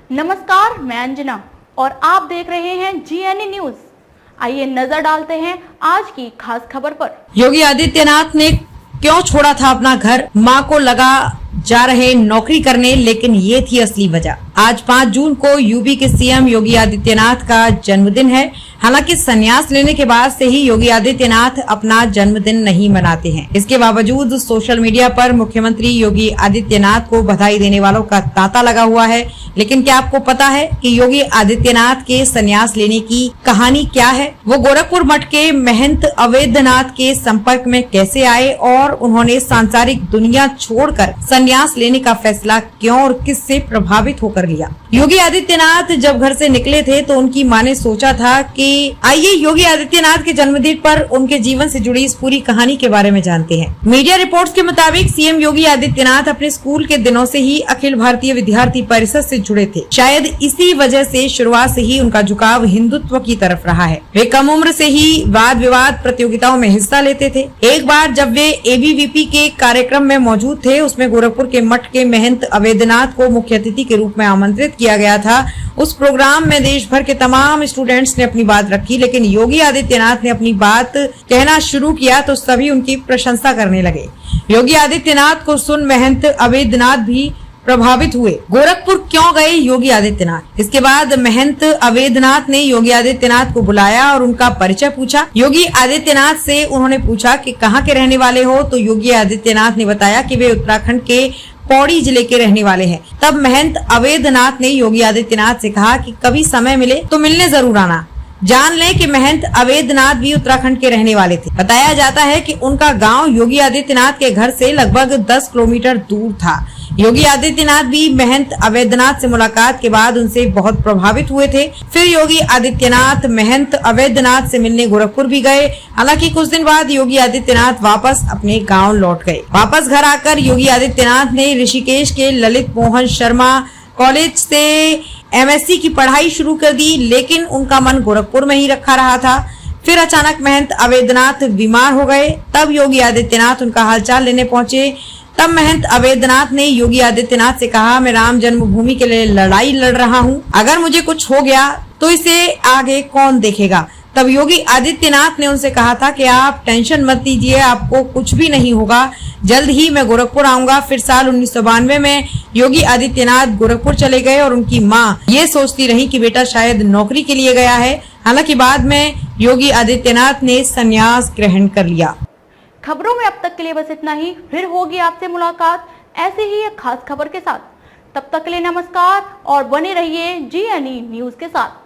नमस्कार, मैं अंजना और आप देख रहे हैं GNE न्यूज। आइए नजर डालते हैं आज की खास खबर पर। योगी आदित्यनाथ ने क्यों छोड़ा था अपना घर, मां को लगा जा रहे नौकरी करने, लेकिन ये थी असली वजह। आज 5 जून को यूपी के सीएम योगी आदित्यनाथ का जन्मदिन है। हालांकि संन्यास लेने के बाद से ही योगी आदित्यनाथ अपना जन्मदिन नहीं मनाते हैं। इसके बावजूद सोशल मीडिया पर मुख्यमंत्री योगी आदित्यनाथ को बधाई देने वालों का तांता लगा हुआ है। लेकिन क्या आपको पता है कि योगी आदित्यनाथ के संन्यास लेने की कहानी क्या है? वो गोरखपुर मठ के महंत अवैधनाथ के संपर्क में कैसे आए और उन्होंने सांसारिक दुनिया छोड़कर संन्यास लेने का फैसला क्यों और किससे प्रभावित होकर लिया? योगी आदित्यनाथ जब घर से निकले थे तो उनकी मां ने सोचा था कि आइए योगी आदित्यनाथ के जन्मदिन पर उनके जीवन से जुड़ी इस पूरी कहानी के बारे में जानते हैं। मीडिया रिपोर्ट्स के मुताबिक सीएम योगी आदित्यनाथ अपने स्कूल के दिनों से ही अखिल भारतीय विद्यार्थी परिषद से जुड़े थे। शायद इसी वजह से शुरुआत से ही उनका झुकाव हिंदुत्व की तरफ रहा है। वे कम उम्र से ही वाद विवाद प्रतियोगिताओं में हिस्सा लेते थे। एक बार जब वे ABVP के कार्यक्रम में मौजूद थे, उसमें गोरखपुर के मठ के महंत अवैधनाथ को मुख्य अतिथि के रूप में आमंत्रित किया गया था। उस प्रोग्राम में देश भर के तमाम स्टूडेंट्स ने अपनी बात रखी, लेकिन योगी आदित्यनाथ ने अपनी बात कहना शुरू किया तो सभी उनकी प्रशंसा करने लगे। योगी आदित्यनाथ को सुन महंत अवैधनाथ भी प्रभावित हुए। गोरखपुर क्यों गए योगी आदित्यनाथ? इसके बाद महंत अवैधनाथ ने योगी आदित्यनाथ को बुलाया और उनका परिचय पूछा। योगी आदित्यनाथ से उन्होंने पूछा कि कहाँ के रहने वाले हो, तो योगी आदित्यनाथ ने बताया कि वे उत्तराखंड के पौड़ी जिले के रहने वाले हैं। तब महंत अवैधनाथ ने योगी आदित्यनाथ से कहा कि कभी समय मिले तो मिलने जरूर आना। जान लें कि महंत अवैधनाथ भी उत्तराखंड के रहने वाले थे। बताया जाता है कि उनका गांव योगी आदित्यनाथ के घर से लगभग 10 किलोमीटर दूर था। योगी आदित्यनाथ भी महंत अवैधनाथ से मुलाकात के बाद उनसे बहुत प्रभावित हुए थे। फिर योगी आदित्यनाथ महंत अवैधनाथ से मिलने गोरखपुर भी गए। हालांकि कुछ दिन बाद योगी आदित्यनाथ वापस अपने गांव लौट गए। वापस घर आकर योगी आदित्यनाथ ने ऋषिकेश के ललित मोहन शर्मा कॉलेज से MSc की पढ़ाई शुरू कर दी, लेकिन उनका मन गोरखपुर में ही रखा रहा था। फिर अचानक महंत अवैधनाथ बीमार हो गए। तब योगी आदित्यनाथ उनका हालचाल लेने पहुंचे। तब महंत अवैधनाथ ने योगी आदित्यनाथ से कहा, मैं राम जन्मभूमि के लिए लड़ाई लड़ रहा हूँ, अगर मुझे कुछ हो गया तो इसे आगे कौन देखेगा? तब योगी आदित्यनाथ ने उनसे कहा था कि आप टेंशन मत लीजिए, आपको कुछ भी नहीं होगा, जल्द ही मैं गोरखपुर आऊंगा। फिर साल 1992 में योगी आदित्यनाथ गोरखपुर चले गए और उनकी मां ये सोचती रही कि बेटा शायद नौकरी के लिए गया है। हालांकि बाद में योगी आदित्यनाथ ने संन्यास ग्रहण कर लिया। खबरों में अब तक के लिए बस इतना ही। फिर होगी आपसे मुलाकात ऐसे ही एक खास खबर के साथ। तब तक के लिए नमस्कार और बने रहिए GNE न्यूज के साथ।